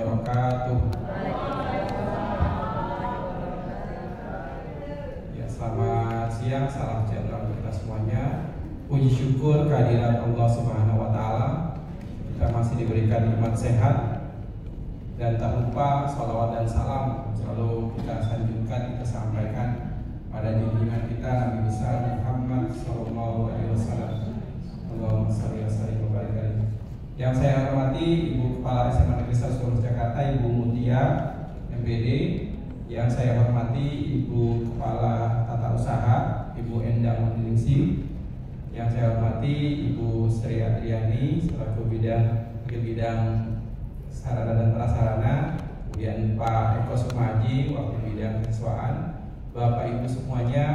wabarakatuh. Ya, selamat siang, salam sejahtera untuk kita semuanya. Puji syukur kehadiran Allah Subhanahu wa Ta'ala. Kita masih diberikan nikmat sehat, dan tak lupa salawat dan salam selalu kita sanjungkan, kita sampaikan pada junjungan kita Nabi besar Muhammad Sallallahu Alaihi Wasallam. Allahumma sholli wa sallim wa barik alaihi. Yang saya hormati Ibu Kepala SMA Negeri 1 Jakarta, Ibu Mutia MPD. Yang saya hormati Ibu Kepala Tata Usaha, Ibu Endang Mandiningsih. Yang saya hormati Ibu Sri Adriani selaku bidang sarana dan prasarana, kemudian Pak Eko Sumaji wakil bidang kesiswaan, Bapak Ibu semuanya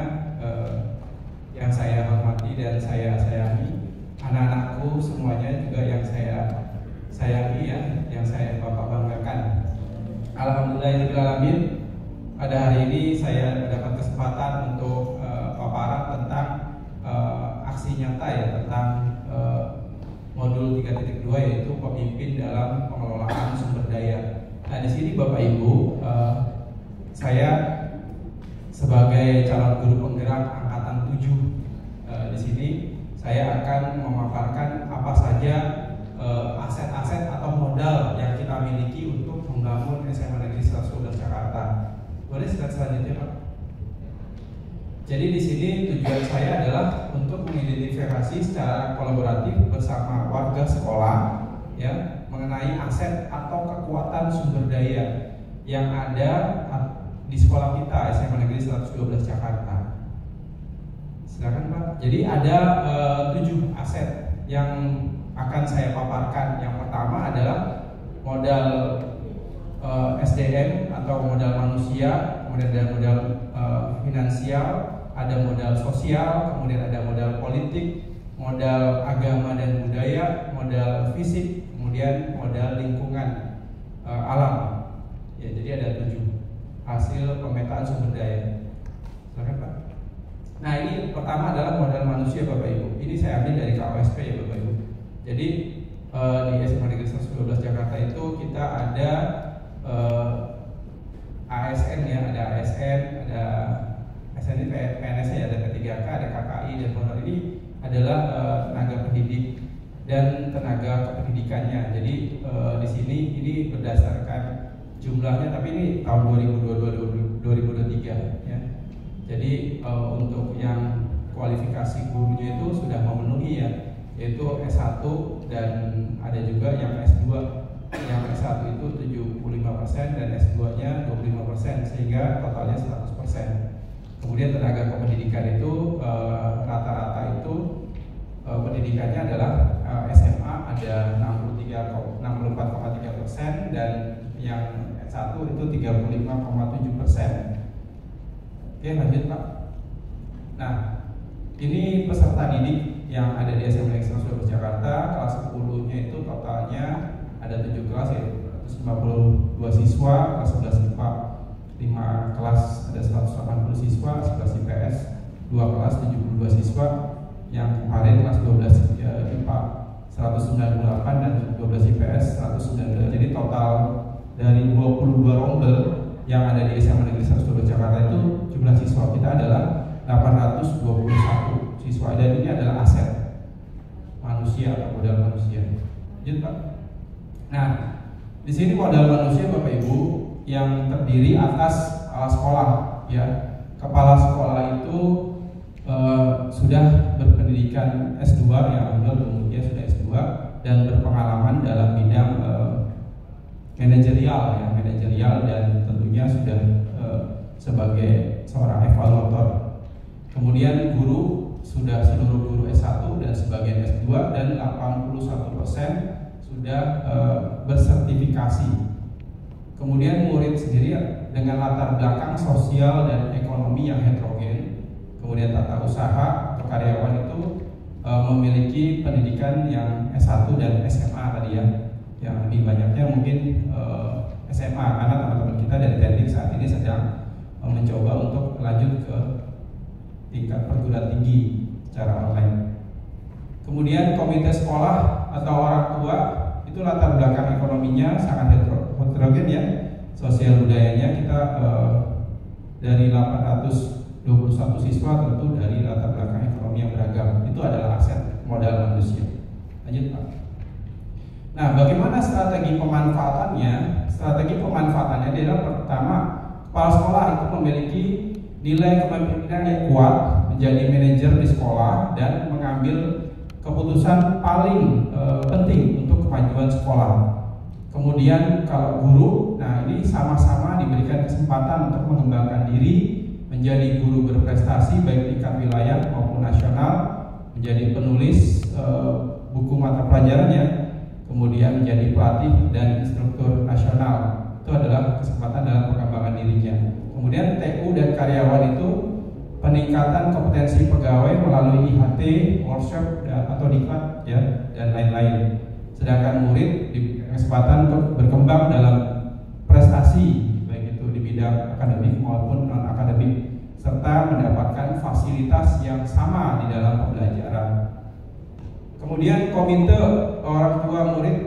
yang saya hormati dan saya sayangi, anak-anakku semuanya juga yang saya sayangi ya, yang saya Bapak banggakan. Alhamdulillahirobbilalamin, pada hari ini saya mendapat kesempatan untuk paparan tentang aksi nyata ya, tentang modul 3.2 yaitu pemimpin dalam pengelolaan sumber daya. Nah, di sini Bapak Ibu, saya sebagai calon guru penggerak angkatan 7 di sini saya akan memaparkan apa saja aset-aset atau modal yang kita miliki untuk membangun SMA Negeri 112 Jakarta. Boleh slide selanjutnya, Pak? Jadi di sini tujuan saya adalah untuk mengidentifikasi secara kolaboratif bersama warga sekolah ya mengenai aset atau kekuatan sumber daya yang ada di sekolah kita SMA Negeri 112 Jakarta. Silakan Pak. Jadi ada 7 aset yang akan saya paparkan. Yang pertama adalah modal SDM atau modal manusia, kemudian ada modal finansial, ada modal sosial, kemudian ada modal politik, modal agama dan budaya, modal fisik, kemudian modal lingkungan alam. Ya, jadi ada 7 hasil pemetaan sumber daya. Silakan Pak. Nah, ini pertama adalah modal manusia Bapak Ibu. Ini saya ambil dari KOSP ya Bapak Ibu. Jadi di SMA Negeri 112 Jakarta itu kita ada ASN ya, ada ASN, ada ASN ini PNS ya, ada P3K, ada KKI, dan modal ini adalah tenaga pendidik dan tenaga kependidikannya. Jadi di sini ini berdasarkan jumlahnya, tapi ini tahun 2022-2023 ya. Jadi untuk yang kualifikasi gurunya itu sudah memenuhi ya, yaitu S1 dan ada juga yang S2. Yang S1 itu 75% dan S2-nya 25%, sehingga totalnya 100%. Kemudian tenaga kependidikan itu rata-rata itu pendidikannya adalah SMA ada 64,3% dan yang S1 itu 35,7%. Oke, lanjut Pak. Nah, ini peserta didik yang ada di SMA Negeri 112 Jakarta kelas 10-nya itu totalnya ada 7 kelas ya, 152 siswa, kelas 11 IPA 5 kelas ada 180 siswa, 11 IPS 2 kelas 72 siswa, yang kemarin kelas 12 IPA 198 dan 12 IPS 198. Jadi total dari 22 rombel yang ada di SMA Negeri 112 Jakarta itu jumlah siswa kita adalah 821 siswa, dan ini adalah aset manusia atau modal manusia. Lanjut Pak. Nah, di sini modal manusia Bapak Ibu yang terdiri atas kepala sekolah ya. Kepala sekolah itu sudah berpendidikan S2 ya, alhamdulillah dia sudah S2 dan berpengalaman dalam bidang manajerial ya, dan tentunya sudah sebagai seorang evaluator. Kemudian guru sudah seluruh guru S1 dan sebagian S2, dan 81% sudah bersertifikasi. Kemudian murid sendiri dengan latar belakang sosial dan ekonomi yang heterogen. Kemudian tata usaha atau karyawan itu memiliki pendidikan yang S1 dan SMA tadi ya. Yang lebih banyaknya mungkin SMA, karena teman-teman kita dari teknik saat ini sedang mencoba untuk lanjut ke tingkat perguruan tinggi secara online. Kemudian komite sekolah atau orang tua itu latar belakang ekonominya sangat heterogen ya. Sosial budayanya kita dari 821 siswa tentu dari latar belakang ekonomi yang beragam. Itu adalah aset modal manusia. Lanjut Pak. Nah, bagaimana strategi pemanfaatannya? Strategi pemanfaatannya adalah pertama, kepala sekolah itu memiliki nilai kepemimpinan yang kuat, menjadi manajer di sekolah dan mengambil keputusan paling penting untuk kemajuan sekolah. Kemudian kalau guru, nah ini sama-sama diberikan kesempatan untuk mengembangkan diri, menjadi guru berprestasi baik tingkat wilayah maupun nasional, menjadi penulis buku mata pelajarannya, kemudian menjadi pelatih dan instruktur nasional. Itu adalah kesempatan dalam pengembangan dirinya. Kemudian TU dan karyawan itu peningkatan kompetensi pegawai melalui IHT, workshop atau diklat ya, dan lain-lain. Sedangkan murid diberikan kesempatan untuk berkembang dalam prestasi baik itu di bidang akademik maupun non akademik, serta mendapatkan fasilitas yang sama di dalam pembelajaran. Kemudian komite orang tua murid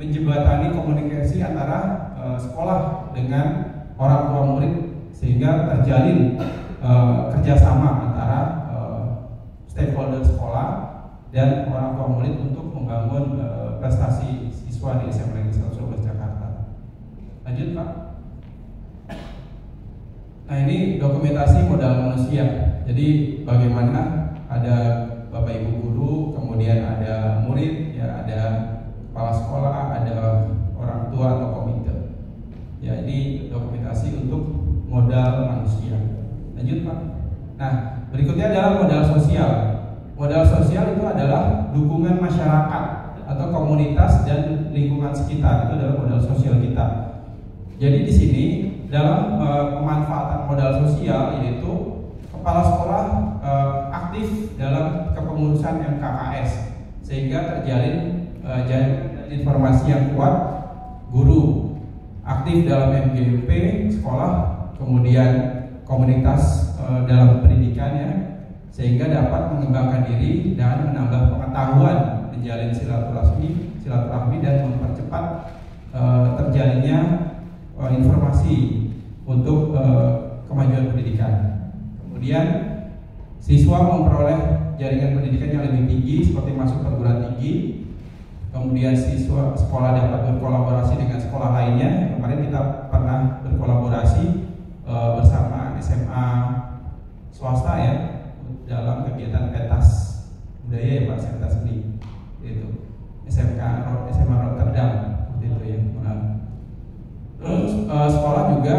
menjembatani komunikasi antara sekolah dengan orang tua murid sehingga terjalin kerjasama antara stakeholder sekolah dan orang tua murid untuk membangun prestasi siswa di SMA Negeri 1 Jakarta. Lanjut Pak. Nah ini dokumentasi modal manusia. Jadi bagaimana ada Bapak Ibu guru, kemudian ada murid, ya ada kepala sekolah, ada orang tua atau komite. Ya ini dokumentasi untuk modal manusia. Lanjut Pak. Nah berikutnya adalah modal sosial. Modal sosial itu adalah dukungan masyarakat atau komunitas dan lingkungan sekitar. Itu adalah modal sosial kita. Jadi di sini dalam pemanfaatan modal sosial yaitu kepala sekolah aktif dalam kepengurusan MKKS sehingga terjalin informasi yang kuat. Guru aktif dalam MGP sekolah, kemudian komunitas dalam pendidikannya sehingga dapat mengembangkan diri dan menambah pengetahuan, menjalin silaturahmi dan mempercepat terjalinnya informasi untuk kemajuan pendidikan. Kemudian siswa memperoleh jaringan pendidikan yang lebih tinggi seperti masuk perguruan tinggi. Kemudian siswa sekolah dapat berkolaborasi dengan sekolah lainnya. Kemarin kita pernah berkolaborasi bersama SMA swasta ya dalam kegiatan pentas budaya ya Pak, pentas seni itu SMA Rotterdam itu ya. Terus sekolah juga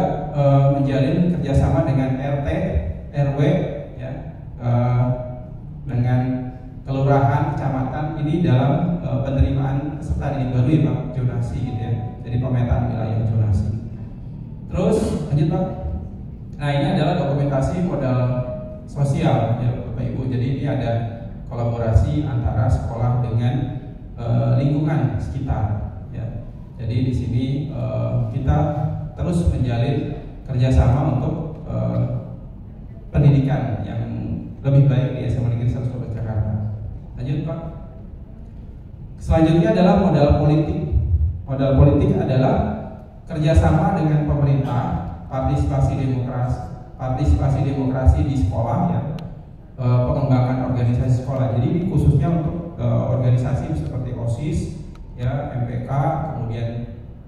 menjalin kerjasama dengan RT, RW ya, dengan kelurahan, kecamatan ini dalam penerimaan peserta didik baru ya Pak, zonasi gitu ya. Jadi pemetaan wilayah zonasi. Terus lanjut Pak. Nah ini adalah dokumentasi modal sosial ya Bapak Ibu. Jadi ini ada kolaborasi antara sekolah dengan lingkungan sekitar ya. Jadi di sini kita terus menjalin kerjasama untuk pendidikan yang lebih baik di SMA Negeri 1 Jakarta. Lanjut Pak. Selanjutnya adalah modal politik. Modal politik adalah kerjasama dengan pemerintah, partisipasi demokrasi di sekolah ya, pengembangan organisasi sekolah. Jadi ini khususnya untuk organisasi seperti OSIS ya, MPK, kemudian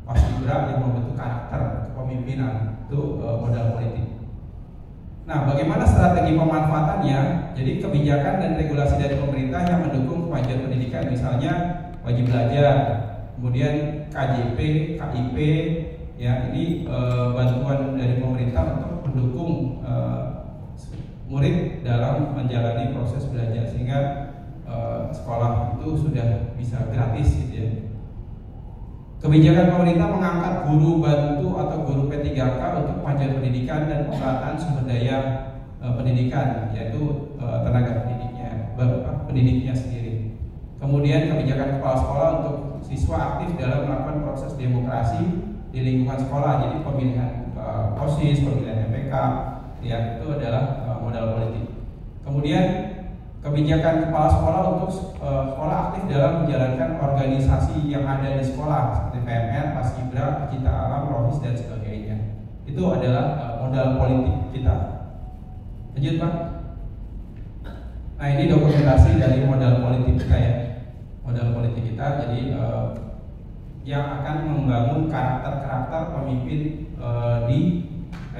Paskibra yang membentuk karakter kepemimpinan, itu modal politik. Nah, bagaimana strategi pemanfaatannya? Jadi kebijakan dan regulasi dari pemerintah yang mendukung kemajuan pendidikan, misalnya wajib belajar, kemudian KJP, KIP, ya ini bantuan dari pemerintah untuk mendukung murid dalam menjalani proses belajar sehingga sekolah itu sudah bisa gratis gitu ya. Kebijakan pemerintah mengangkat guru bantu atau guru P3K untuk kemajuan pendidikan dan pemerataan sumber daya pendidikan, yaitu tenaga pendidiknya sendiri. Kemudian kebijakan kepala sekolah untuk siswa aktif dalam melakukan proses demokrasi di lingkungan sekolah. Jadi pemilihan OSIS, pemilihan MPK, ya itu adalah modal politik. Kemudian kebijakan kepala sekolah untuk sekolah aktif dalam menjalankan organisasi yang ada di sekolah seperti PMR, Paskibra, pecinta alam, rohis dan sebagainya. Itu adalah modal politik kita. Lanjut Pak. Nah ini dokumentasi dari modal politik kita ya. Modal politik kita jadi yang akan membangun karakter-karakter pemimpin di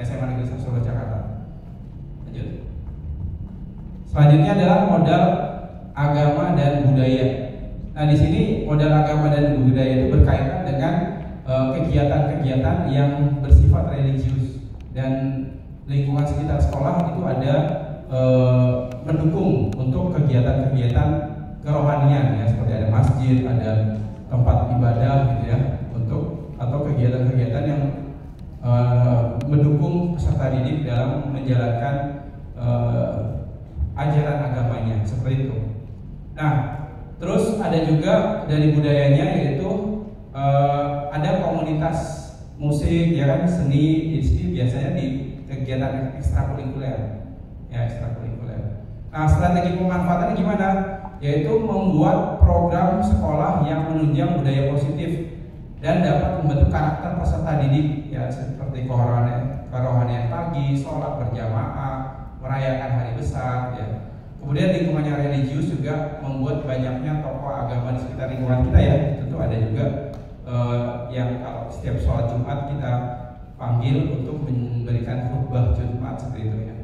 SMA Negeri 1 Solo Jakarta. Lanjut. Selanjutnya adalah modal agama dan budaya. Nah di sini modal agama dan budaya itu berkaitan dengan kegiatan-kegiatan yang bersifat religius, dan lingkungan sekitar sekolah itu ada mendukung untuk kegiatan-kegiatan kerohanian ya, seperti ada masjid, ada tempat ibadah gitu ya, untuk atau kegiatan-kegiatan yang mendukung peserta didik dalam menjalankan ajaran agamanya seperti itu. Nah, terus ada juga dari budayanya, yaitu ada komunitas musik ya kan, seni. Di sini biasanya di kegiatan ekstrakurikuler ya, ekstrakurikuler. Nah, strategi pemanfaatannya gimana? Yaitu membuat program sekolah yang menunjang budaya positif dan dapat membentuk karakter peserta didik ya, seperti kerohanian pagi, sholat berjamaah, merayakan hari besar ya. Kemudian lingkungannya religius juga membuat banyaknya tokoh agama di sekitar lingkungan kita ya. Tentu ada juga yang kalau setiap sholat Jumat kita panggil untuk memberikan khutbah Jumat seperti itu ya.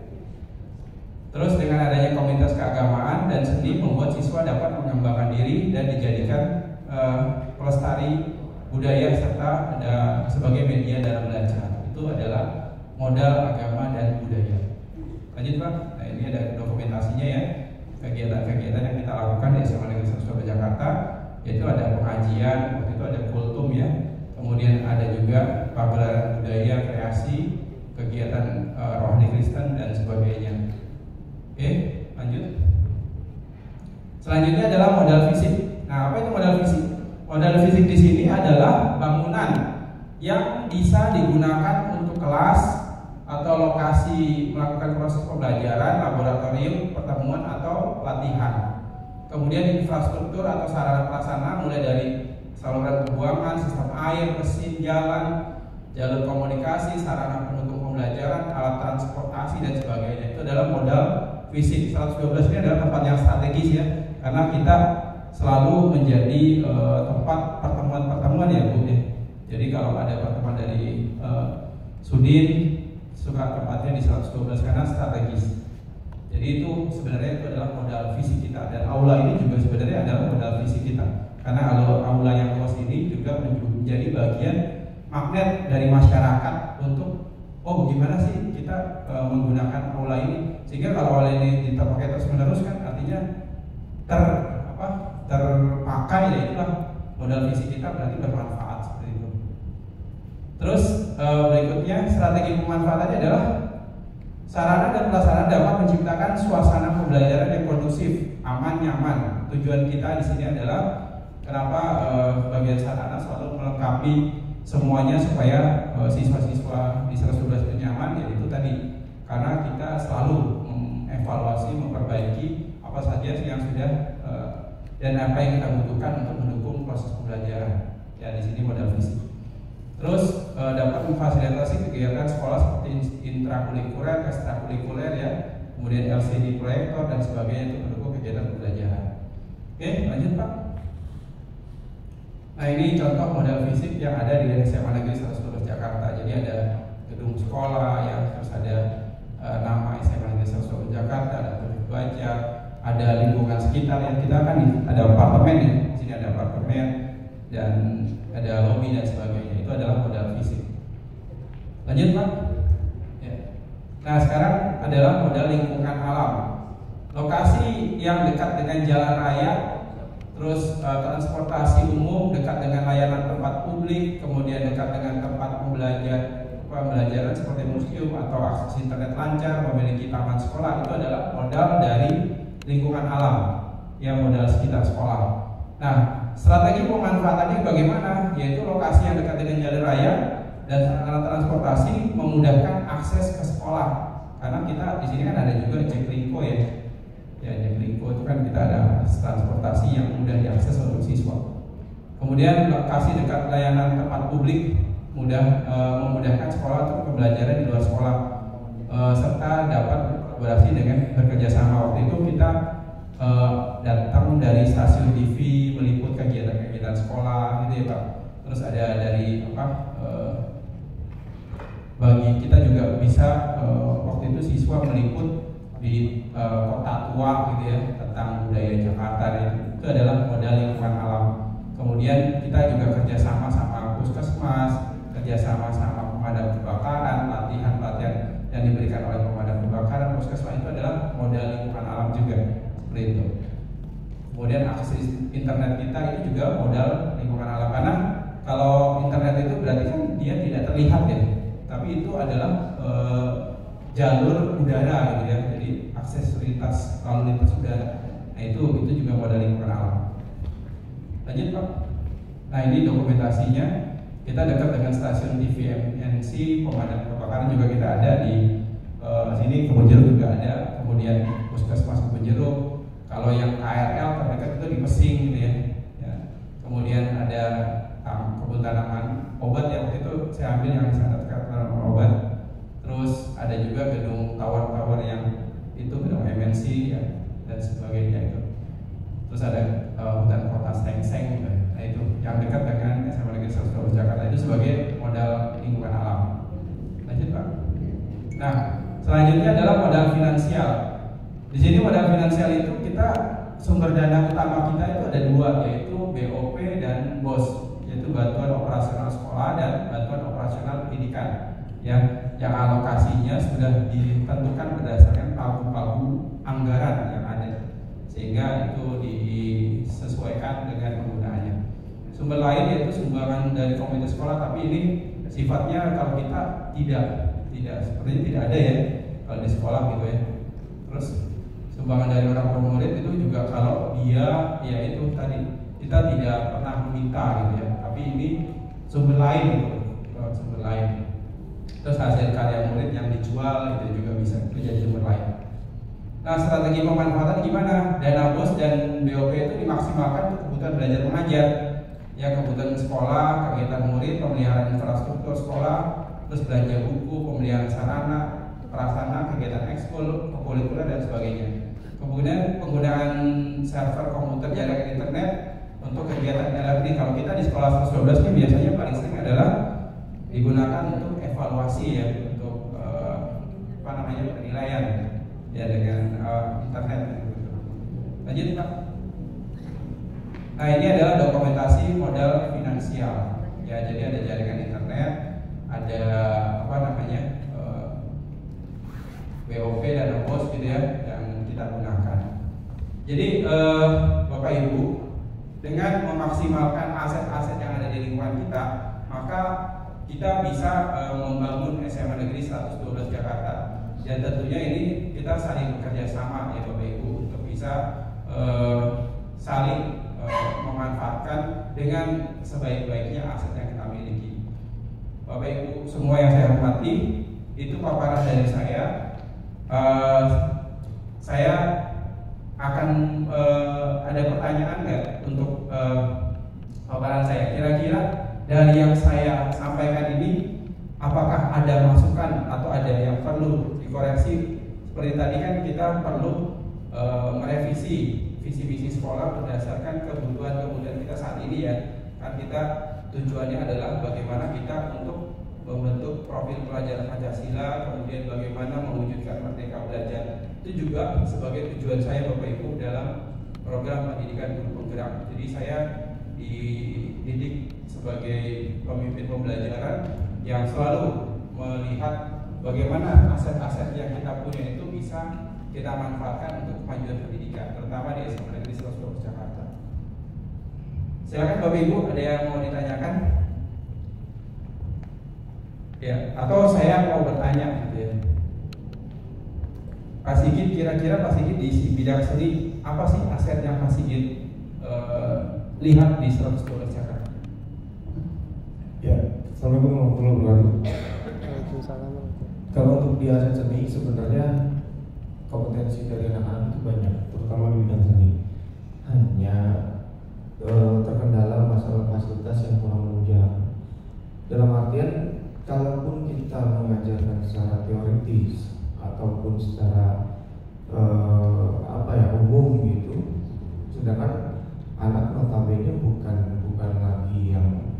Terus dengan adanya komunitas keagamaan dan seni membuat siswa dapat mengembangkan diri dan dijadikan pelestari budaya serta sebagai media dalam belajar. Itu adalah modal agama dan budaya. Lanjut Pak. Nah ini ada dokumentasinya ya, kegiatan-kegiatan yang kita lakukan di SMA Negeri 1 Solo Jakarta, yaitu ada pengajian, waktu itu ada kultum ya, kemudian ada juga pagelaran budaya, kreasi, kegiatan rohani Kristen dan sebagainya. Oke, lanjut. Selanjutnya adalah modal fisik. Nah, apa itu modal fisik? Modal fisik di sini adalah bangunan yang bisa digunakan untuk kelas atau lokasi melakukan proses pembelajaran, laboratorium, pertemuan atau latihan. Kemudian infrastruktur atau sarana pelaksana mulai dari saluran pembuangan, sistem air, mesin, jalan, jalur komunikasi, sarana pendukung pembelajaran, alat transportasi dan sebagainya. Itu adalah modal fisik. 112 ini adalah tempat yang strategis ya, karena kita selalu menjadi tempat pertemuan-pertemuan ya Bu ya. Jadi kalau ada pertemuan dari Sudin, suka tempatnya di 112 karena strategis. Jadi itu sebenarnya itu adalah modal fisik kita, dan aula ini juga sebenarnya adalah modal fisik kita, karena aula yang luas ini juga menjadi bagian magnet dari masyarakat untuk gimana sih kita menggunakan aula ini, sehingga kalau aula ini dipakai terus menerus kan artinya terpakai, ya itulah modal fisik kita berarti bermanfaat seperti itu. Terus berikutnya strategi pemanfaatannya adalah sarana dan prasarana dapat menciptakan suasana pembelajaran yang kondusif, aman, nyaman. Tujuan kita di sini adalah kenapa bagian sarana selalu melengkapi semuanya supaya siswa-siswa di 112 itu nyaman, yaitu tadi karena kita selalu mengevaluasi, memperbaiki apa saja yang sudah dan apa yang kita butuhkan untuk mendukung proses pembelajaran. Ya di sini modal fisik. Terus dapat memfasilitasi kegiatan sekolah seperti intrakurikuler, ekstrakurikuler ya, kemudian LCD proyektor dan sebagainya untuk mendukung kegiatan pembelajaran. Oke, lanjut Pak. Nah ini contoh modal fisik yang ada di SMA Negeri 1 Jakarta. Jadi ada gedung sekolah ya, terus ada nama SMA Negeri 1 Jakarta, ada tulis baca, ada lingkungan sekitar yang kita kan ada apartemen ya, di sini ada apartemen dan ada lobi dan sebagainya. Itu adalah modal fisik. Lanjut Pak. Ya. Nah sekarang adalah modal lingkungan alam. Lokasi yang dekat dengan jalan raya, terus transportasi umum, dekat dengan layanan tempat publik, kemudian dekat dengan tempat pembelajaran seperti museum atau akses internet lancar, memiliki taman sekolah, itu adalah modal dari lingkungan alam yang modal sekitar sekolah. Nah, strategi pemanfaatannya bagaimana? Yaitu lokasi yang dekat dengan jalan raya dan sarana transportasi memudahkan akses ke sekolah. Karena kita di sini kan ada juga Jaklingko ya. Ya, Jaklingko itu kan kita ada transportasi yang mudah diakses untuk siswa. Kemudian lokasi dekat layanan tempat publik memudahkan sekolah untuk pembelajaran di luar sekolah, serta dapat berkolaborasi dengan bekerja sama. Waktu itu kita datang dari stasiun TV meliput kegiatan-kegiatan sekolah gitu ya Pak. Terus ada dari bagi kita juga bisa waktu itu siswa meliput di kota tua gitu ya, tentang budaya Jakarta. Itu adalah modal lingkungan alam. Kemudian kita juga kerjasama sama puskesmas, kerjasama sama pemadam kebakaran, latihan-latihan yang diberikan oleh pemadam kebakaran puskesmas itu adalah modal lingkungan alam juga, seperti itu. Kemudian akses internet kita itu juga modal lingkungan alam, karena kalau internet itu berarti kan dia tidak terlihat ya, tapi itu adalah jalur udara gitu ya, jadi akses lalu lintas udara. Nah itu juga modal lingkungan alam. Lanjut Pak. Nah ini dokumentasinya, kita dekat dengan stasiun TV MNC, pemadam kebakaran juga kita ada di sini, Kebun Jeruk juga ada, kemudian puskesmas Kebun Jeruk. Kalau yang KRL terdekat itu di Pesing gitu ya. Kemudian ada kebun tanaman obat ya, waktu itu saya ambil yang sangat dekat tanaman obat. Terus ada juga gedung tower yang itu gedung MNC ya, dan sebagainya itu. Terus ada hutan kota Seng-Seng gitu. Nah itu yang dekat dengan SMA Negeri 112 Jakarta, itu sebagai modal lingkungan alam. Lanjut Pak. Nah selanjutnya adalah modal finansial. Di sini modal finansial itu kita sumber dana utama kita itu ada dua, yaitu BOP dan BOS, yaitu bantuan operasional sekolah dan bantuan operasional pendidikan. Yang alokasinya sudah ditentukan berdasarkan pagu-pagu anggaran yang ada, sehingga itu disesuaikan dengan penggunaannya. Sumber lain yaitu sumbangan dari komunitas sekolah, tapi ini sifatnya kalau kita tidak sepertinya tidak ada ya kalau di sekolah gitu ya. Terus sumbangan dari orang tua murid itu juga kalau dia ya itu tadi kita tidak pernah meminta gitu ya, tapi ini sumber lain gitu, sumber lain. Terus hasil karya murid yang dijual itu juga bisa, itu jadi sumber lain. Nah strategi pemanfaatan gimana? Dana BOS dan BOP itu dimaksimalkan untuk kebutuhan belajar mengajar, ya kebutuhan sekolah, kegiatan murid, pemeliharaan infrastruktur sekolah, terus belanja buku, pemeliharaan sarana, prasarana, kegiatan ekskul, kokurikuler dan sebagainya. Kemudian penggunaan server komputer jaringan internet untuk kegiatan LRD. Kalau kita di sekolah 112 ini biasanya paling sering adalah digunakan untuk evaluasi ya, untuk penilaian ya dengan internet. Lanjut Pak. Nah ini adalah dokumentasi modal finansial ya, jadi ada jaringan internet, ada BOP dan BOS gitu ya yang kita gunakan. Jadi Bapak Ibu, dengan memaksimalkan aset-aset yang ada di lingkungan kita, maka kita bisa membangun SMA Negeri 112 Jakarta. Dan tentunya ini kita saling bekerja sama ya Bapak Ibu, untuk bisa saling memanfaatkan dengan sebaik-baiknya aset yang kita miliki. Bapak Ibu semua yang saya hormati, itu paparan dari saya. Saya akan ada pertanyaan nggak untuk paparan saya? Kira-kira dari yang saya sampaikan ini, apakah ada masukan atau ada yang perlu dikoreksi? Seperti tadi kan kita perlu merevisi visi misi sekolah berdasarkan kebutuhan kita saat ini ya. Kan kita tujuannya adalah bagaimana kita untuk membentuk profil pelajaran Pancasila, kemudian bagaimana mewujudkan merdeka belajar. Itu juga sebagai tujuan saya Bapak Ibu dalam program pendidikan guru penggerak. Jadi saya dididik sebagai pemimpin pembelajaran yang selalu melihat bagaimana aset-aset yang kita punya itu bisa kita manfaatkan untuk kemajuan pendidikan, terutama di SMA Negeri 112 Jakarta. Silakan Bapak Ibu, ada yang mau ditanyakan? Ya, atau saya mau bertanya gitu ya. Pak Sigit, kira-kira Pak Sigit di bidang seni apa sih aset yang Pak Sigit lihat di 112 Jakarta? Ya, Assalamualaikum warahmatullahi wabarakatuh. Kalau untuk di aset seni sebenarnya kompetensi dari anak-anak itu banyak, terutama di bidang seni. Hanya terkendala masalah fasilitas yang kurang menunjang. Dalam artian kalaupun kita mengajarkan secara teoritis ataupun secara umum gitu, sedangkan anak notabene bukan lagi yang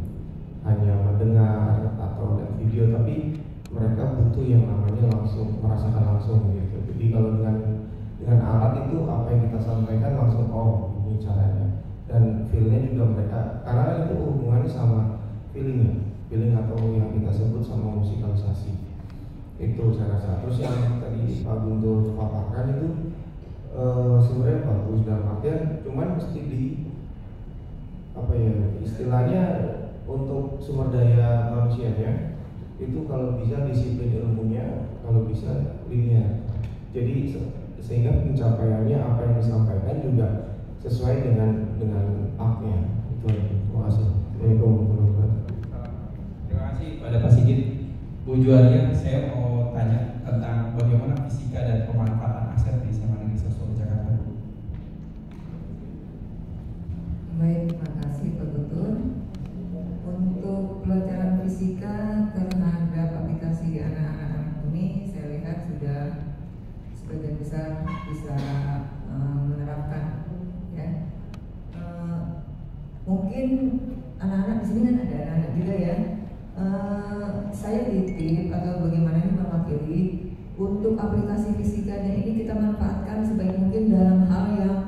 hanya mendengar atau lihat video, tapi mereka butuh yang namanya langsung merasakan langsung gitu. Jadi kalau dengan alat itu apa yang kita sampaikan langsung ini caranya, dan feelnya juga mereka, karena itu hubungannya sama feeling atau yang kita sebut sama musikalisasi. Itu saya rasa. Terus yang tadi Pak Guntur paparkan itu sebenarnya bagus dalam artian, cuman mesti istilahnya untuk sumber daya manusianya itu kalau bisa disiplin ilmunya, kalau bisa linear. Jadi sehingga pencapaiannya apa yang disampaikan juga sesuai dengan haknya. Itu aja. Terima kasih. Terima kasih pada Pak Sigit. Bu Jualia, saya mau tanya tentang bagaimana fisika dan pemanfaatan aset di SMA Negeri Sosro Jakarta. Baik, terima kasih Pak Guntur. Untuk pelajaran fisika terhadap aplikasi di anak-anak ini, saya lihat sudah sebagian besar bisa menerapkan, ya. Mungkin anak-anak di sini kan ada anak-anak juga ya. Saya titip atau bagaimana ini mewakili untuk aplikasi fisikanya ini kita manfaatkan sebaik mungkin dalam hal yang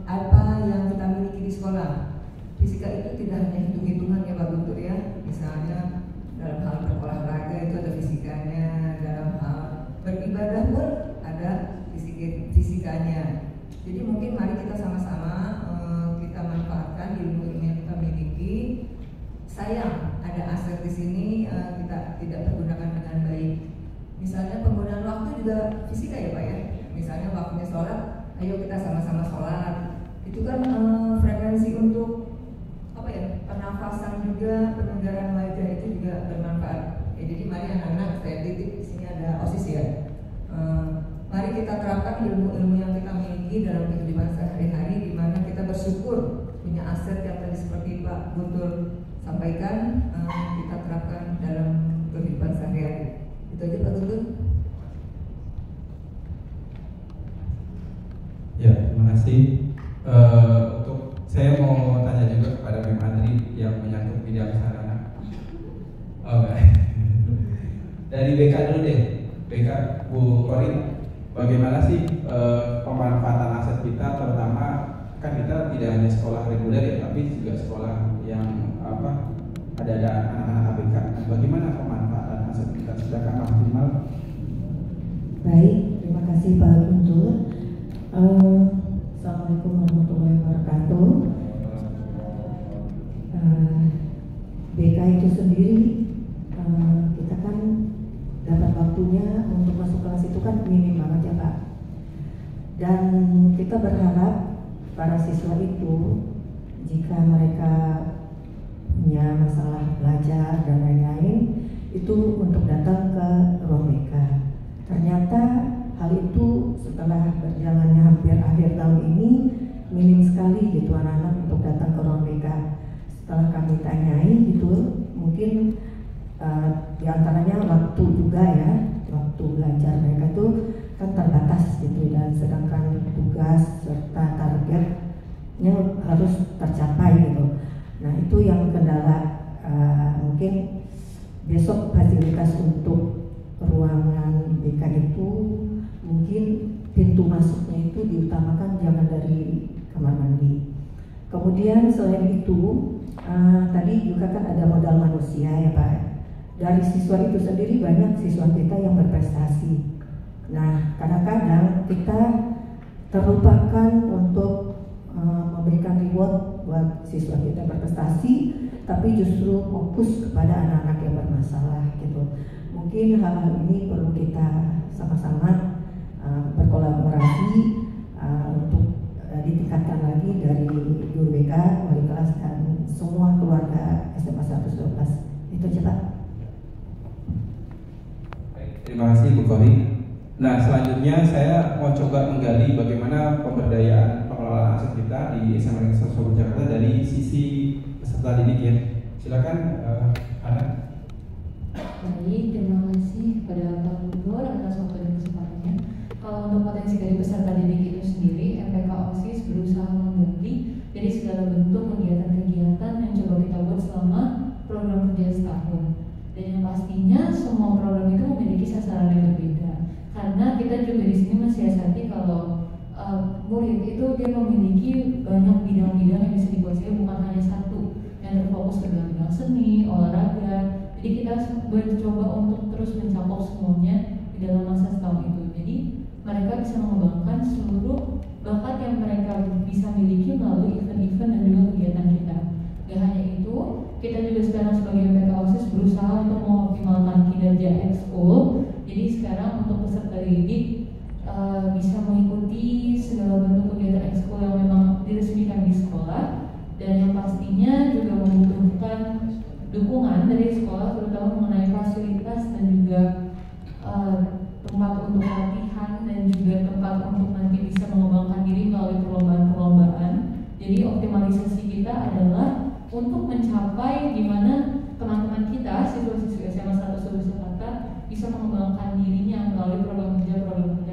apa yang kita miliki di sekolah. Fisika itu tidak hanya hitung-hitungan ya Pak Guntur ya. Misalnya dalam hal berolahraga itu ada fisikanya, dalam hal beribadah pun ada fisikanya. Jadi mungkin mari kita sama-sama kita manfaatkan ilmu-ilmu yang kita miliki. Sayang ada aset di sini kita tidak pergunakan dengan baik. Misalnya penggunaan waktu juga fisika ya Pak ya. Misalnya waktunya sholat, ayo kita sama-sama sholat. Itu kan frekuensi untuk pernafasan juga, penyegaran wajah itu juga bermanfaat. Ya, jadi mari anak-anak, saya titip di sini ada OSIS ya. Mari kita terapkan ilmu-ilmu yang kita miliki dalam kehidupan sehari-hari, di mana kita bersyukur punya aset yang tadi seperti Pak Guntur sampaikan, kita terapkan dalam kehidupan sehari-hari. Itu aja Pak Guntur. Ya, terima kasih. Untuk saya mau tanya juga kepada Mem Andri yang menyangkut bidang sarana. Dari BK dulu deh, BK Bu Korin, bagaimana sih pemanfaatan aset kita, terutama kan kita tidak hanya sekolah reguler ya, tapi juga sekolah yang ada anak-anak ABK. Bagaimana pemanfaatan aset kita sedangkan maksimal? Baik, terima kasih Pak Guntur. Assalamualaikum warahmatullahi wabarakatuh. BK itu sendiri kita kan dapat waktunya untuk masuk kelas itu kan minim banget ya Pak. Dan kita berharap para siswa itu jika mereka punya masalah belajar dan lain-lain itu untuk datang ke ruang BK. Ternyata hal itu setelah berjalannya hampir akhir tahun ini minim sekali gitu anak-anak untuk datang ke ruang BK. Setelah kami tanyai gitu, mungkin diantaranya waktu juga ya, waktu belajar mereka itu kan terbatas gitu, dan sedangkan tugas serta targetnya harus tercapai gitu. Nah itu yang kendala. Mungkin besok fasilitas untuk ruangan BK itu mungkin pintu masuknya itu diutamakan jangan dari kamar mandi. Kemudian selain itu tadi juga kan ada modal manusia ya Pak. Dari siswa itu sendiri banyak siswa kita yang berprestasi. Nah kadang-kadang kita terlupakan untuk memberikan reward buat siswa kita berprestasi, tapi justru fokus kepada anak-anak yang bermasalah gitu. Mungkin hal-hal ini perlu kita sama-sama berkolaborasi untuk ditingkatkan lagi dari guru BK, wali kelas dan semua keluarga SMA 112. Itu aja Pak. Terima kasih Bu Kori. Nah selanjutnya saya mau coba menggali bagaimana pemberdayaan pengelolaan aset kita di SMA Negeri Sosro Jakarta dari sisi peserta didik ya. Silakan kompetensi dari peserta didik itu sendiri, MPK OSIS berusaha menggali dari segala bentuk kegiatan-kegiatan yang coba kita buat selama program kerja setahun. Dan yang pastinya semua program itu memiliki sasaran yang berbeda. Karena kita juga di sini mensiasati kalau murid itu dia memiliki banyak bidang-bidang yang bisa dikuasai, bukan hanya satu yang terfokus ke dalam bidang seni, olahraga. Jadi kita mencoba untuk terus mencakup semuanya di dalam masa setahun itu. Jadi mereka bisa mengembangkan seluruh bakat yang mereka bisa miliki melalui event-event dan juga kegiatan kita. Gak hanya itu, kita juga sekarang sebagai MPK OSIS berusaha untuk mengoptimalkan kinerja ekskul. Jadi sekarang untuk peserta didik bisa mengikuti segala bentuk kegiatan ekskul yang memang diresmikan di sekolah, dan yang pastinya juga membutuhkan dukungan dari sekolah, terutama mengenai fasilitas dan juga tempat untuk latihan dan juga tempat untuk nanti bisa mengembangkan diri melalui perlombaan-perlombaan. Jadi optimalisasi kita adalah untuk mencapai di mana teman-teman kita, siswa-siswi SMA 1 Seluruh Jakarta bisa mengembangkan dirinya melalui program kerja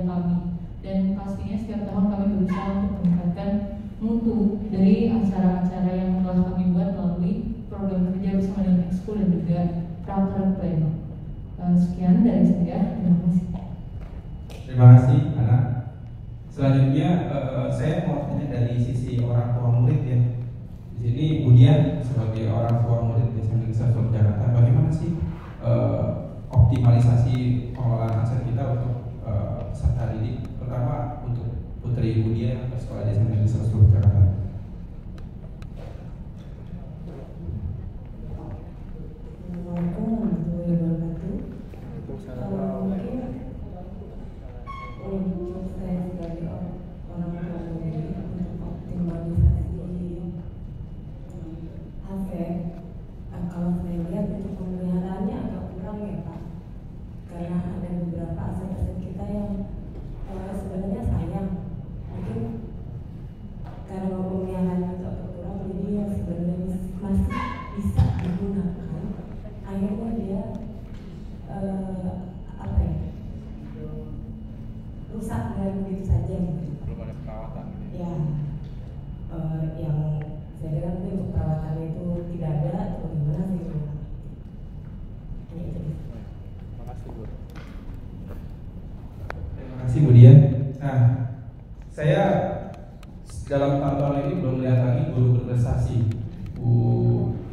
kami. Dan pastinya setiap tahun kami berusaha untuk meningkatkan mutu dari acara-acara yang telah kami buat melalui program kerja bersama dengan ekskul dan juga program pleno. Sekian dari saya, terima kasih. Terima kasih, Ana. Selanjutnya saya mau tanya dari sisi orang tua murid ya. Di sini Budian sebagai orang tua murid di SMA Negeri 1 Jakarta, bagaimana sih optimalisasi pengelolaan aset kita untuk peserta didik, terutama untuk Putri Budian atau sekolah di SMA Negeri 1 Jakarta? Untuk saya sebagai orang tua murid untuk optimalisasi aset, kalau saya lihat untuk pemeliharaannya agak kurang ya Pak, karena ada beberapa aset-aset kita yang sebenarnya sayang, mungkin karena pemeliharaannya itu agak kurang, jadi yang sebenarnya masih bisa digunakan, akhirnya dia rusak dan begitu saja gitu. Belum ada perawatan gitu ya. Yang saya dengar itu untuk perawatan itu tidak ada atau gimana sih? Terima kasih Bu. Terima kasih Budian. Nah, saya dalam tahun ini belum melihat lagi guru berprestasi. Bu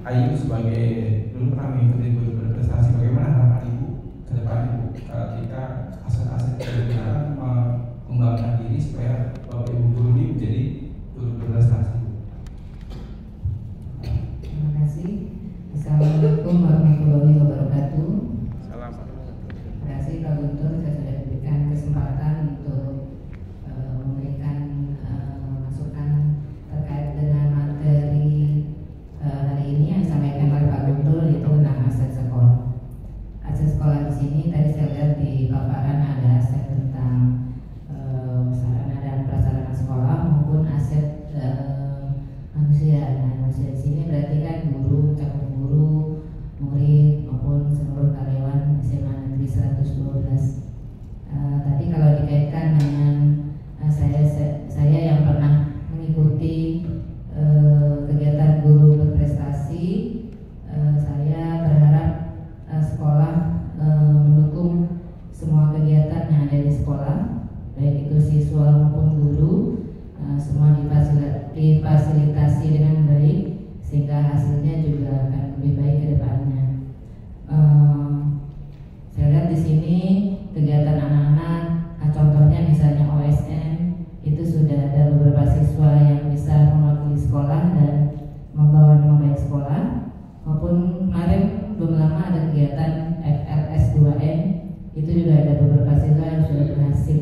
Ayu sebagai dulu pernah mengikuti guru berprestasi. Bagaimana harapan Ibu ke depan Ibu ketika aset-aset kebenaran mengembangkan diri supaya Bapak Ibu guru ini menjadi guru berprestasi? Terima kasih. Assalamualaikum warahmatullahi wabarakatuh. Terima kasih Pak Guntur, saya sudah diberikan kesempatan untuk memberikan masukan terkait dengan materi hari ini yang disampaikan oleh Pak Guntur, yaitu tentang aset sekolah. Aset sekolah di sini tadi saya lihat di paparan ada aset tentang sarana dan prasarana sekolah maupun aset manusia. Nah, manusia di sini berarti kan guru, cakup guru, murid maupun seluruh karyawan SMA Negeri 112. Tadi kalau dikaitkan dengan saya yang pernah mengikuti kegiatan guru berprestasi, saya berharap sekolah mendukung semua kegiatan yang ada di sekolah, baik itu siswa maupun guru, semua difasilitasi dengan baik sehingga hasilnya juga akan lebih baik ke depannya. Saya lihat di sini kegiatan anak-anak, contohnya misalnya OSN, itu sudah ada beberapa siswa yang bisa mewakili sekolah dan membawa nama baik sekolah, maupun kemarin belum lama ada kegiatan FLS 2N, itu juga ada beberapa siswa yang sudah berhasil.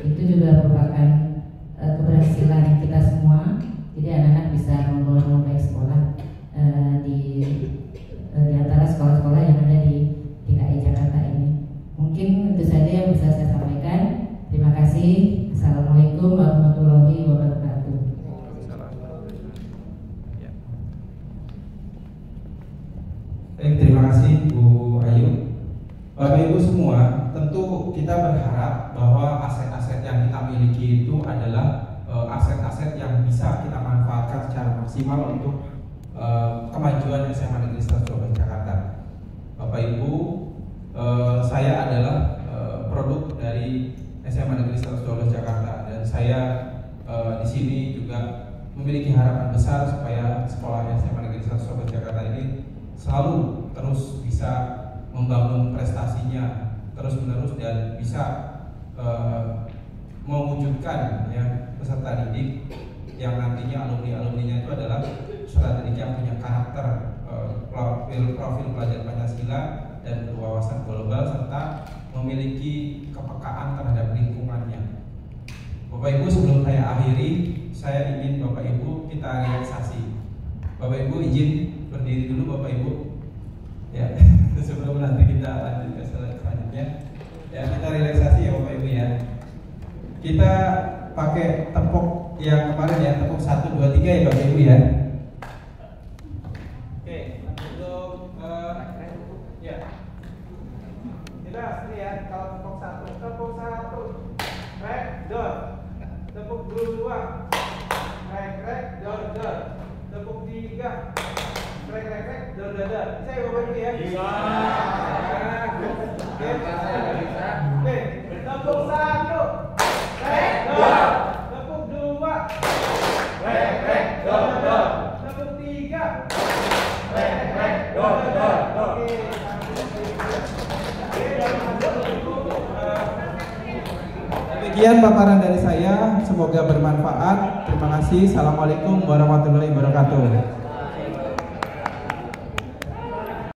Itu juga merupakan keberhasilan kita semua. Jadi anak-anak bisa membawa nama baik sekolah di antara sekolah-sekolah yang ada di DKI Jakarta ini. Mungkin itu saja yang bisa saya sampaikan. Terima kasih. Assalamualaikum warahmatullahi wabarakatuh. Baik, terima kasih Bu Ayu. Bapak Ibu semua, tentu kita berharap bahwa aset-aset yang kita miliki itu adalah aset-aset yang bisa kita manfaatkan secara maksimal untuk kemajuan SMA Negeri 112 Jakarta. Bapak Ibu, saya adalah produk dari SMA Negeri 112 Jakarta, dan saya di sini juga memiliki harapan besar supaya sekolah SMA Negeri 112 Jakarta ini selalu terus bisa membangun prestasinya terus-menerus dan bisa mewujudkan ya peserta didik yang nantinya alumni-alumninya itu adalah peserta didik yang punya karakter, profil pelajar Pancasila dan berwawasan global serta memiliki kepekaan terhadap lingkungannya. Bapak Ibu, sebelum saya akhiri, saya ingin Bapak Ibu kita realisasi. Bapak Ibu izin berdiri dulu Bapak Ibu. Ya, sebelum nanti kita lanjut ke selanjutnya. Ya, kita relaksasi ya Bapak Ibu ya. Kita pakai tepuk yang kemarin ya, tepuk 1, 2, 3 ya Bapak Ibu ya. Oke, untuk ya. Kita lihat kalau tepuk 1, rek, dor. Tepuk 2, rek, dor. Tepuk 3, rek, dor. Bisa ya Bapak Ibu ya? Bisa. Oke, tepuk 1, rek, dor. Tepuk 2, rek, dor. Tepuk 3, rek, dor. Oke. Demikian paparan dari saya, semoga bermanfaat. Terima kasih. Assalamualaikum warahmatullahi wabarakatuh.